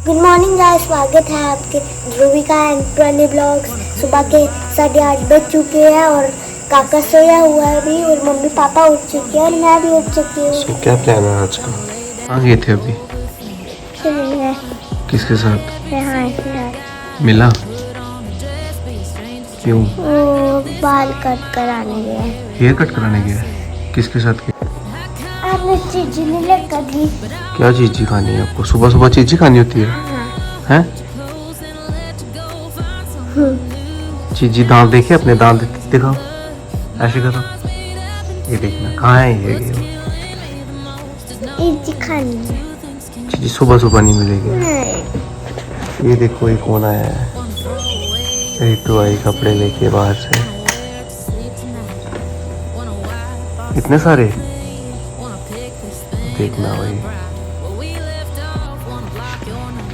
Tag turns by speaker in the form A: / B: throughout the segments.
A: Good morning guys, स्वागत है आपके ध्रुविका एंड ट्वेंटी ब्लॉग्स। सुबह के 8:30 बज चुके हैं और काका सोया हुआ है अभी और मम्मी पापा उठ चुके हैं और मैं भी उठ चुकी हूँ।
B: तो क्या प्लान है आज का? कहाँ गए थे अभी?
A: है
B: किसके साथ? मिला? क्यों?
A: वो बाल कट कराने गए।
B: हेयर कट कराने गया? किसके साथ गए?
A: आपने चीज़ नहीं लेकर दी।
B: क्या चीज़ी खानी है आपको? सुबह सुबह चीज़ी खानी होती है? हैं? चीज़ी दांत देखे अपने? दांत दिखाओ, ऐसे करो। ये देखना कहाँ है ये
A: चीज़ खानी है।
B: चीज़ी सुबह सुबह नहीं मिलेगी।
A: नहीं।
B: ये देखो ये कौन आया है? रितु आई कपड़े लेके बाहर से। इतने सारे देखना भाई।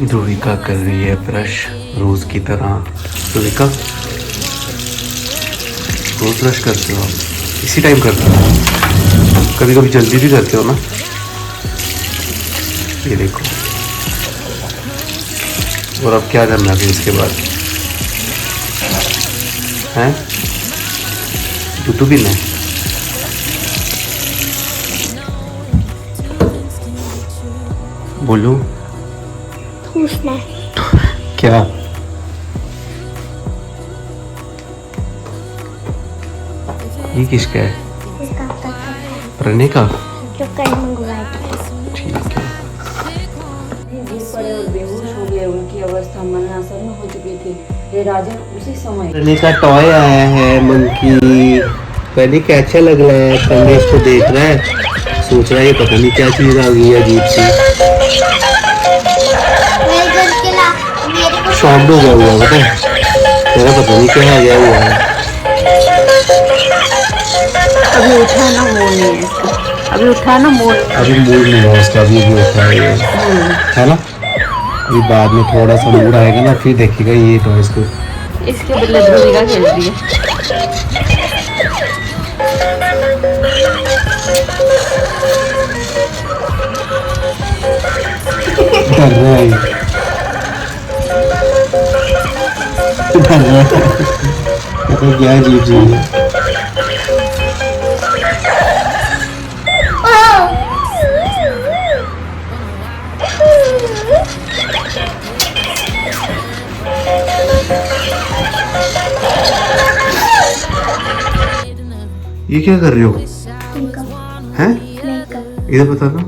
B: ध्रुविका कर रही है ब्रश रोज की तरह। ध्रुविका रोज ब्रश करते हो आप? इसी टाइम करते हो? कभी कभी जल्दी भी करते हो ना? ये देखो। और अब क्या करना है इसके बाद? हैं? दूध पीना है? बोलो।
A: पूछना
B: क्या? ये किसका है?
A: इसका
B: प्रणय का?
A: जो कल मंगवाया था।
B: ठीक है।
C: गिर पड़े और बेहोश हो गए। उनकी अवस्था मरणासन्न हो चुकी थी। हे राजन, उसी समय
B: प्रणय का टॉय आया है मंकी। प्रणय कैसा लग रहा है? प्रणय इसको देख रहा है, सोच रहा है ये पता नहीं क्या चीज आ गई है अजीब सी। शॉक्ड हो गया हुआ पता है तेरा, पता नहीं क्या आ गया हुआ है।
C: अभी उठा ना मोड़ नहीं है इसका। अभी उठा ना मोड़।
B: अभी मूड नहीं है उसका, अभी भी उठा है ना? अभी बाद में थोड़ा सा मूड आएगा ना, फिर देखिएगा ये टॉय इसको।
C: इसके बदले ध्रुविका खेल रही है।
B: डर रहा है ये। डर रहा है। तो क्या अजीब चीज है। ये क्या कर रहे हो? हैं? इधर बता दो,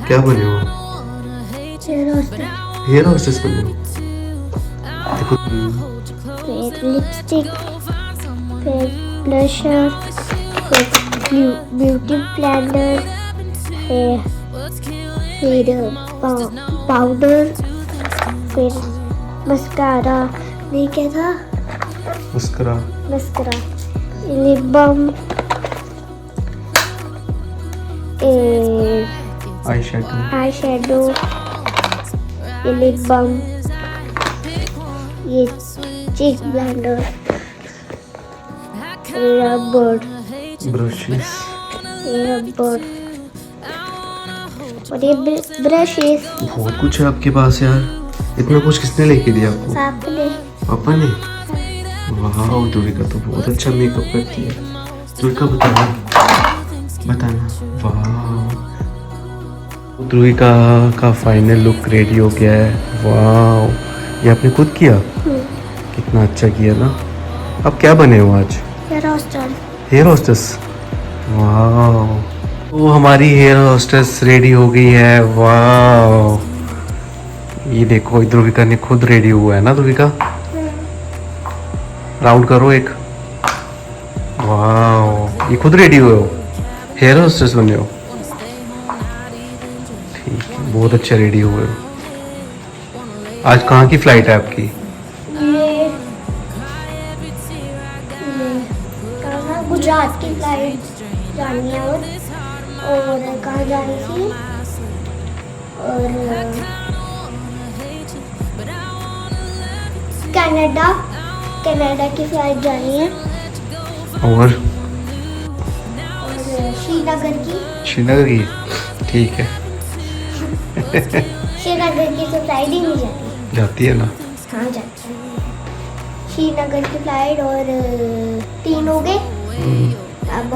B: क्या बने हो? हेयर होस्टेस बने हो? देखो
A: फिर लिपस्टिक, फिर ब्लशर, फिर ब्यूटी ब्लेंडर, फिर पाउडर, फिर मस्कारा, नहीं क्या था?
B: Mascara,
A: lip balm, eye shadow, lip balm, ये चीक ब्लेंडर, रबर,
B: ब्रशेस,
A: और ये ब्रशेस।
B: बहुत कुछ है आपके पास यार। इतना कुछ किसने लेके दिया आपको? पापा ने? वाह, ध्रुविका तो बहुत अच्छा मेकअप करती है। ध्रुविका बताना। वाह, ध्रुविका का फाइनल लुक रेडी हो गया है। वाह, ये आपने खुद किया? कितना अच्छा किया ना। अब क्या बने हो आज? Air hostess. वाह, वो हमारी हेयर होस्टेस रेडी हो गई है। वाह, ये देखो ध्रुविका ने खुद रेडी हुआ है ना। ध्रुविका राउंड करो एक। वाह, ये खुद रेडी हुए हो, हेयर होस्टेस बने हो। ठीक है, बहुत अच्छा रेडी हुए हो। आज कहाँ की फ्लाइट है आपकी?
A: गुजरात की फ्लाइट जानी है और कहाँ जानी थी? और कनाडा की फ्लाइट जानी है।
B: और
A: श्रीनगर की।
B: श्रीनगर की? ठीक है।
A: श्रीनगर की तो फ्लाइट ही नहीं जाती।
B: जाती है ना।
A: हाँ जाती है। श्रीनगर की फ्लाइट और 3 हो गए। अब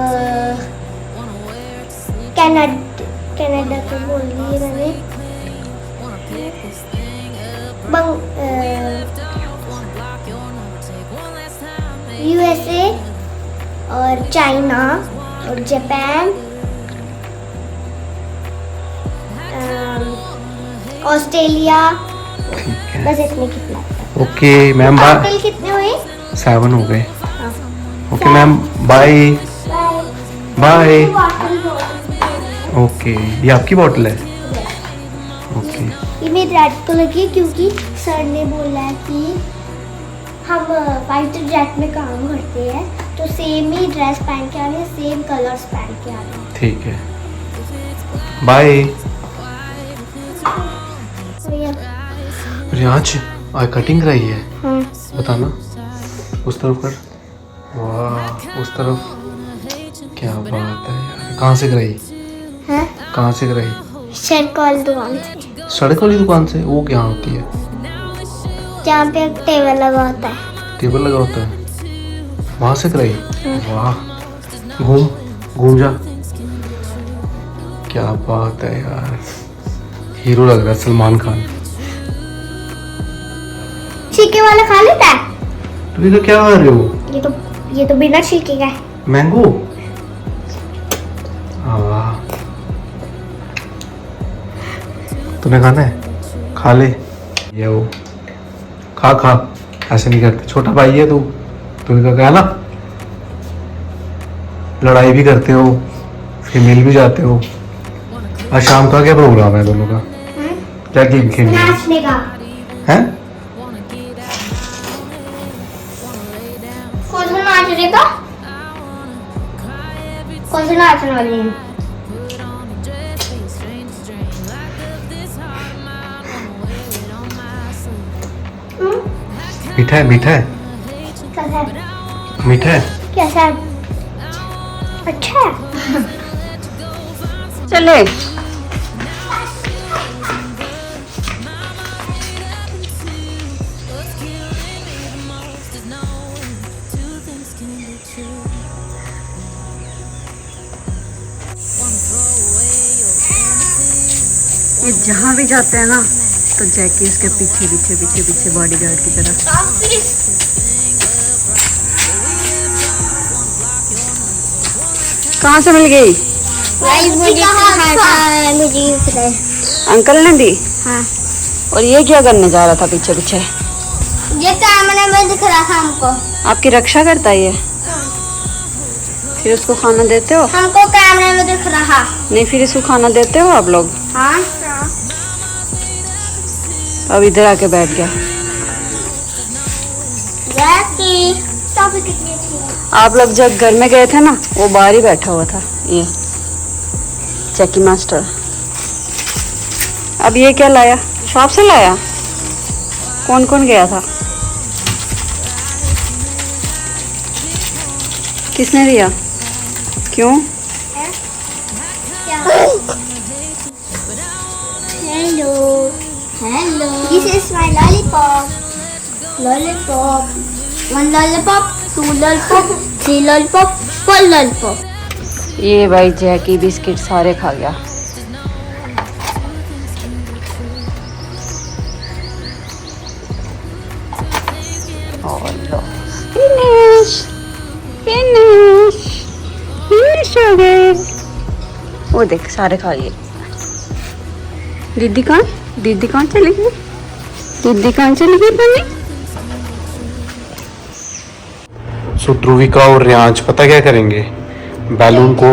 A: कनाडा तो बोल दिए मैंने। यूएसए और चाइना और जापान, ऑस्ट्रेलिया,
B: ठीक है।
A: बस इतने की flight.
B: Okay ma'am, bye.
A: Total कितने हुए?
B: 7 हो गए।
A: हाँ।
B: Okay ma'am, bye bye. Okay, ये आपकी बोतल है? ओके।
A: ये मेरे रेड कलर की है क्योंकि सर ने बोला है कि हम फाइटर जेट में काम करते हैं तो सेम ही ड्रेस पहन के आ रहे हैं, सेम कलर्स पहन के आ रहे हैं।
B: ठीक है, बाय।
A: तो ये
B: रियाज आई कटिंग कराई है,
A: हाँ
B: बताना। उस तरफ कर। वाह, उस तरफ। क्या बात है यार, कहाँ से कराई?
A: है
B: कहाँ से कराई?
A: शर्कल दुकान से,
B: सड़क वाली दुकान से। वो क्या होती है?
A: जहाँ पे एक टेबल लगा होता है।
B: टेबल लगा होता है, वहाँ से कराई? वाह, घूम जा। क्या बात है यार, हीरो लग रहा है सलमान खान।
A: छिलके वाला खा लेता है?
B: तुम इधर क्या कर रहे हो?
A: ये तो बिना छिलके का है।
B: मैंगो। हाँ, तुम्हें खाना है? खा ले। ये वो खा, ऐसे नहीं करते, छोटा भाई है तू। तुम्हें क्या ना, लड़ाई भी करते हो, फिर मिल भी जाते हो। आज शाम का क्या प्रोग्राम है दोनों का? क्या गेम खेलने
A: नाचने का
B: है?
A: कौन सा नाचने का? कौन सा नाचने वाली है?
B: मीठा है, मीठा है,
A: कैसा है?
B: मीठा है।
A: कैसा है? अच्छा है।
C: चले। ये जहाँ भी जाते हैं ना तो जैकी उसके पीछे पीछे पीछे पीछे बॉडीगार्ड की तरह। कहाँ से मिल गई?
A: मुझे
C: अंकल ने दी।
A: हाँ,
C: और ये क्या करने जा रहा था पीछे पीछे?
A: ये कैमरे में दिख रहा था हमको।
C: आपकी रक्षा करता है ये? फिर उसको खाना देते हो?
A: हमको कैमरे में दिख रहा।
C: नहीं, फिर इसको खाना देते हो आप लोग?
A: हाँ
C: अब इधर आके बैठ गया।
A: जैकी टॉफी कितनी अच्छी है।
C: आप लोग जब घर में गए थे ना, वो बाहर ही बैठा हुआ था ये जैकी मास्टर। अब ये क्या लाया? शॉप से लाया? कौन कौन गया था? किसने दिया? क्यों?
A: Hello hello, this is my lollipop. Lollipop, 1 lollipop, 2 lollipop, 3 lollipop, 4 lollipop.
C: ये भाई जैकी बिस्किट सारे खा गया। फिनिश फिनिश फिनिश हो गए। वो देख सारे खा लिए। दीदी कहाँ चली गई? दीदी कहाँ चली गई बनी?
B: सो ध्रुविका और रियांश पता क्या करेंगे? बैलून को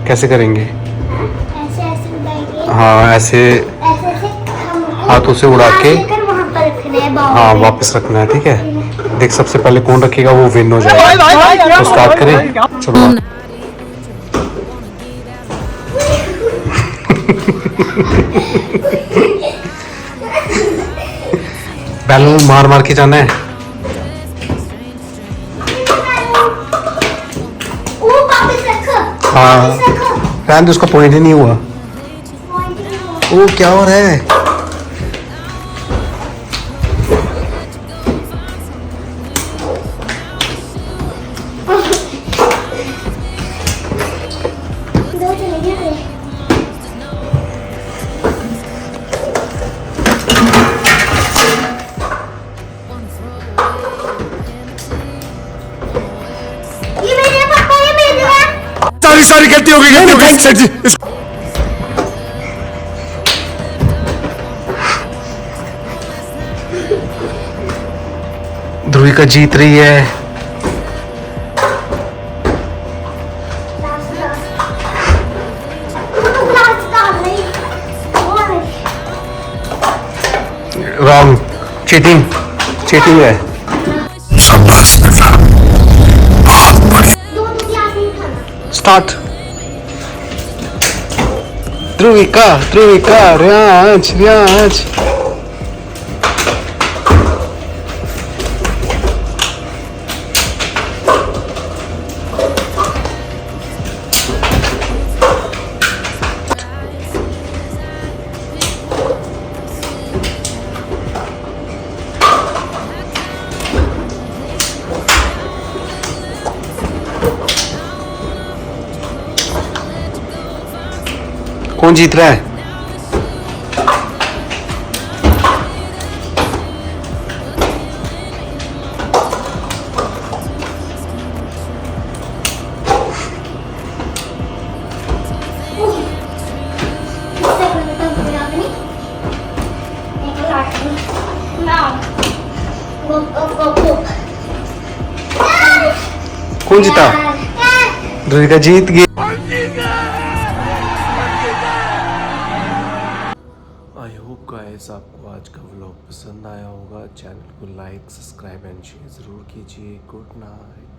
B: कैसे करेंगे?
A: ऐसे ऐसे उड़ाएंगे।
B: हाँ, ऐसे
A: ऐसे ऐसे हमको
B: हाथों से उड़ा के
A: लेकर वहाँ पर रखना है बाउल
B: हाँ
A: में।
B: वापस रखना है। ठीक है, देख सबसे पहले कौन रखेगा वो विन हो जाएगा। तो स्टार्ट करें, चलो। बैलून मार मार के जाना है।
A: वो वापस रखो।
B: हाँ,
A: वापस रखो।
B: रहने दो, उसका पॉइंट ही नहीं हुआ।
A: पॉइंट नहीं हुआ।
B: ओ क्या हो रहा है?
A: दो चले गए। ये मेरे पापा, ये मेरे
B: सारी गलती हो गई सेठ जी। ध्रुविका जीत रही है। रॉन्ग, चीटिंग है। स्टार्ट। ध्रुविका रियाज। कौन जीत रहा है? कौन जीता? ध्रुविका जीत गई। आई होप गाइस आपको आज का व्लॉग पसंद आया होगा। चैनल को लाइक, सब्सक्राइब एंड शेयर ज़रूर कीजिए। Good night.